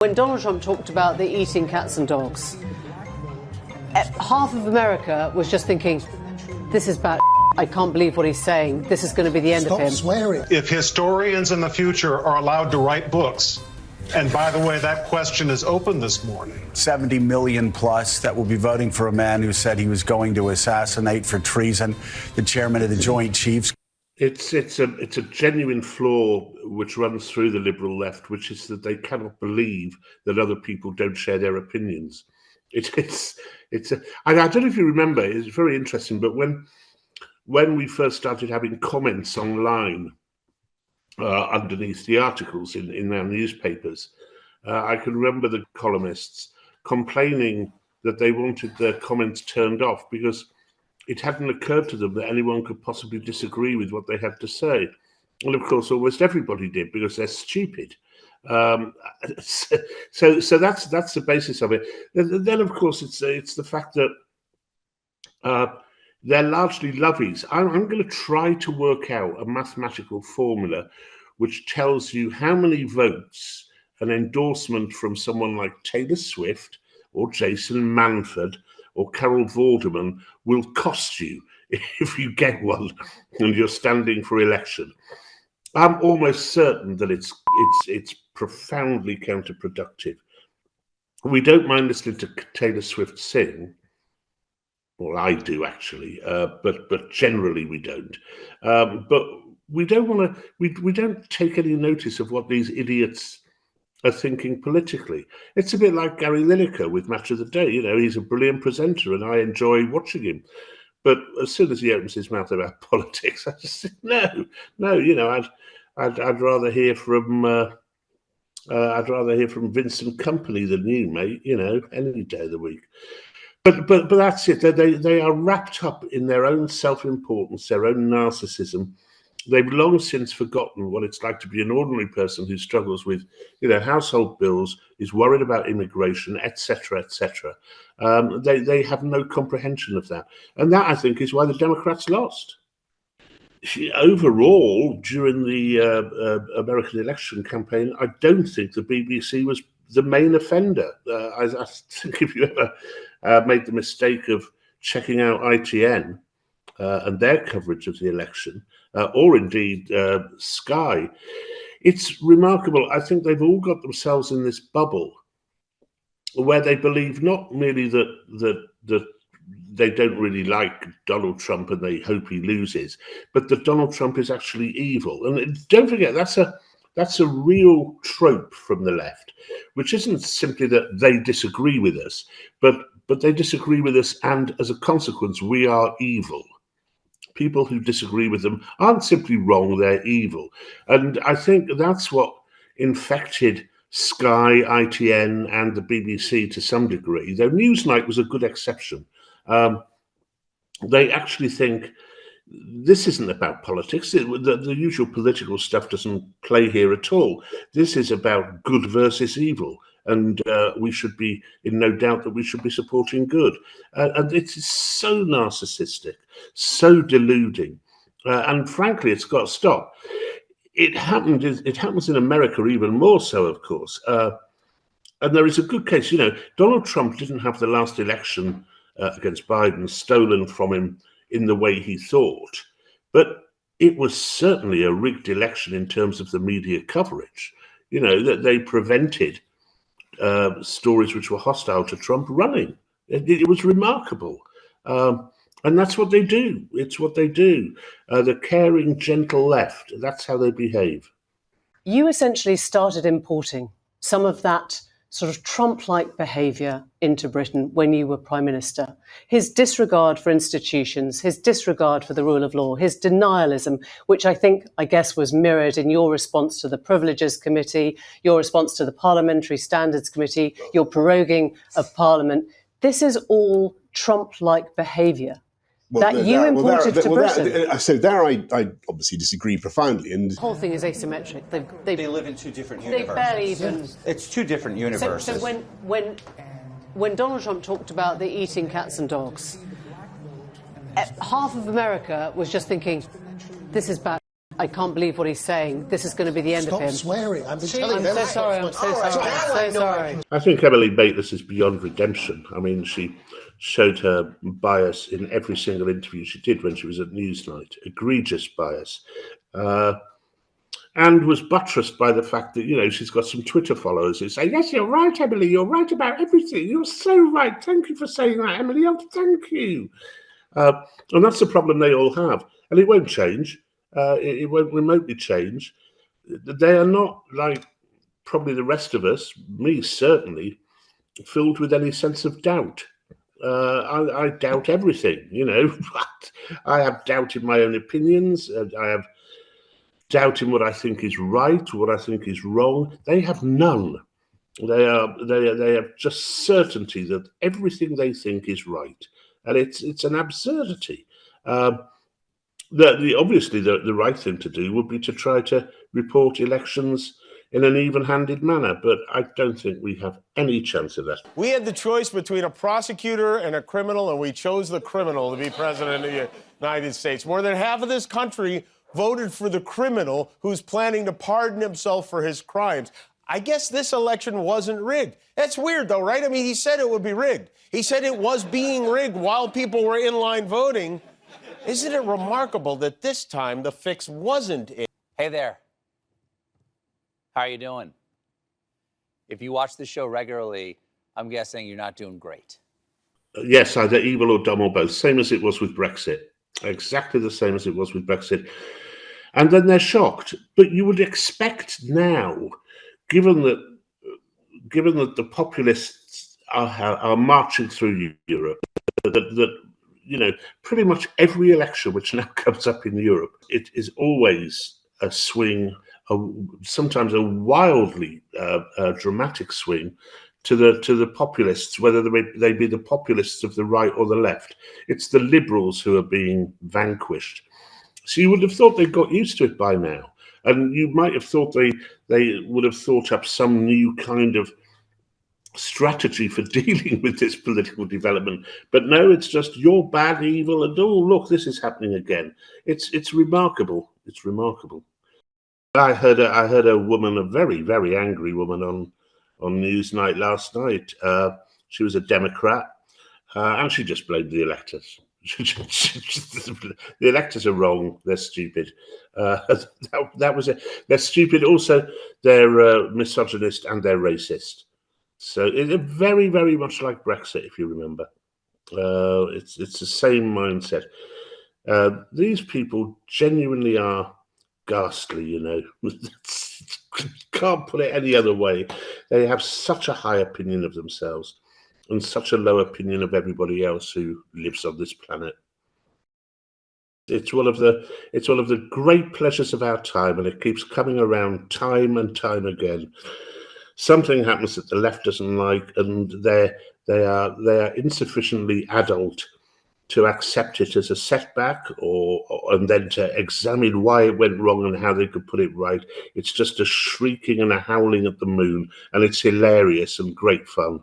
When Donald Trump talked about the eating cats and dogs, half of America was just thinking, this is bad. I can't believe what he's saying. This is going to be the end of him. Stop swearing. If historians in the future are allowed to write books, and by the way, that question is open this morning. 70 million plus that will be voting for a man who said he was going to assassinate for treason the chairman of the Joint Chiefs. It's a genuine flaw which runs through the liberal left, which is that they cannot believe that other people don't share their opinions. I don't know if you remember, it's very interesting, but when we first started having comments online underneath the articles in our newspapers, I can remember the columnists complaining that they wanted their comments turned off because it hadn't occurred to them that anyone could possibly disagree with what they had to say. And of course, almost everybody did because they're stupid. So that's the basis of it. Then of course, it's the fact that they're largely lovies. I'm going to try to work out a mathematical formula which tells you how many votes an endorsement from someone like Taylor Swift or Jason Manford or Carol Vorderman will cost you if you get one and you're standing for election. I'm almost certain that it's profoundly counterproductive. We don't mind listening to Taylor Swift sing. Well, I do actually, but generally we don't. But we don't want to. We don't take any notice of what these idiots are thinking politically. It's a bit like Gary Lineker with Match of the Day. You know, he's a brilliant presenter, and I enjoy watching him. But as soon as he opens his mouth about politics, I just think no. You know, I'd rather hear from Vincent Company than you, mate. You know, any day of the week. But that's it. They are wrapped up in their own self-importance, their own narcissism. They've long since forgotten what it's like to be an ordinary person who struggles with, household bills, is worried about immigration, etc., etc. They have no comprehension of that, and that I think is why the Democrats lost. Overall, during the American election campaign, I don't think the BBC was the main offender. I think if you ever made the mistake of checking out ITN and their coverage of the election, or indeed Sky, it's remarkable. I think they've all got themselves in this bubble where they believe not merely that they don't really like Donald Trump and they hope he loses, but that Donald Trump is actually evil. And don't forget, that's a real trope from the left, which isn't simply that they disagree with us, but they disagree with us, and as a consequence, we are evil. People who disagree with them aren't simply wrong, they're evil. And I think that's what infected Sky, ITN, and the BBC to some degree, though Newsnight was a good exception. They actually think this isn't about politics. The usual political stuff doesn't play here at all. This is about good versus evil. And we should be in no doubt that we should be supporting good. And it is so narcissistic, so deluding. And frankly, it's got to stop. It happens in America even more so, of course. And there is a good case. Donald Trump didn't have the last election against Biden stolen from him in the way he thought. But it was certainly a rigged election in terms of the media coverage. That they prevented stories which were hostile to Trump running. It was remarkable. And that's what they do. It's what they do. The caring, gentle left, that's how they behave. You essentially started importing some of that sort of Trump-like behaviour into Britain when you were Prime Minister. His disregard for institutions, his disregard for the rule of law, his denialism, which I guess was mirrored in your response to the Privileges Committee, your response to the Parliamentary Standards Committee, your proroguing of Parliament. This is all Trump-like behaviour. That you imported to Britain. So there I obviously disagree profoundly. And the whole thing is asymmetric. They live in two different universes. They barely even... It's two different universes. So when Donald Trump talked about the eating cats and dogs, half of America was just thinking, this is bad. I can't believe what he's saying. This is going to be the end of him. Stop swearing. I've been telling I'm them. so sorry. I'm so sorry. I'm so sorry. I think Emily Maitlis is beyond redemption. I mean, she showed her bias in every single interview she did when she was at Newsnight, egregious bias, and was buttressed by the fact that, you know, she's got some Twitter followers who say, yes, you're right, Emily, you're right about everything. You're so right. Thank you for saying that, Emily. Oh, thank you. And that's the problem they all have. And it won't change. It won't remotely change. They are not like probably the rest of us, me certainly, filled with any sense of doubt. I doubt everything, you know. I have doubt in my own opinions. I have doubt in what I think is right, what I think is wrong. They have none. They have just certainty that everything they think is right, and it's an absurdity. Obviously, the right thing to do would be to try to report elections in an even-handed manner, but I don't think we have any chance of that. We had the choice between a prosecutor and a criminal, and we chose the criminal to be president of the United States. More than half of this country voted for the criminal who's planning to pardon himself for his crimes. I guess this election wasn't rigged. That's weird, though, right? I mean, he said it would be rigged. He said it was being rigged while people were in line voting. Isn't it remarkable that this time the fix wasn't in? Hey there. How are you doing? If you watch the show regularly, I'm guessing you're not doing great. Yes, either evil or dumb or both. Same as it was with Brexit. Exactly the same as it was with Brexit. And then they're shocked. But you would expect now, given that the populists are marching through Europe, that you know, pretty much every election which now comes up in Europe, it is always a swing, sometimes a wildly dramatic swing to the populists, whether they be the populists of the right or the left. It's the liberals who are being vanquished. So you would have thought they got used to it by now, and you might have thought they would have thought up some new kind of strategy for dealing with this political development. But no, it's just you're bad, evil, and oh look, this is happening again. It's remarkable. It's remarkable. I heard a woman, a very, very angry woman on Newsnight last night. She was a Democrat, and she just blamed the electors. The electors are wrong. They're stupid. That was it. They're stupid. Also, they're misogynist and they're racist. So it's very, very much like Brexit, if you remember. It's the same mindset. These people genuinely are ghastly, you know. Can't put it any other way. They have such a high opinion of themselves and such a low opinion of everybody else who lives on this planet. It's one of the great pleasures of our time, and it keeps coming around time and time again. Something happens that the left doesn't like, and they are insufficiently adult to accept it as a setback, and then to examine why it went wrong and how they could put it right. It's just a shrieking and a howling at the moon, and it's hilarious and great fun.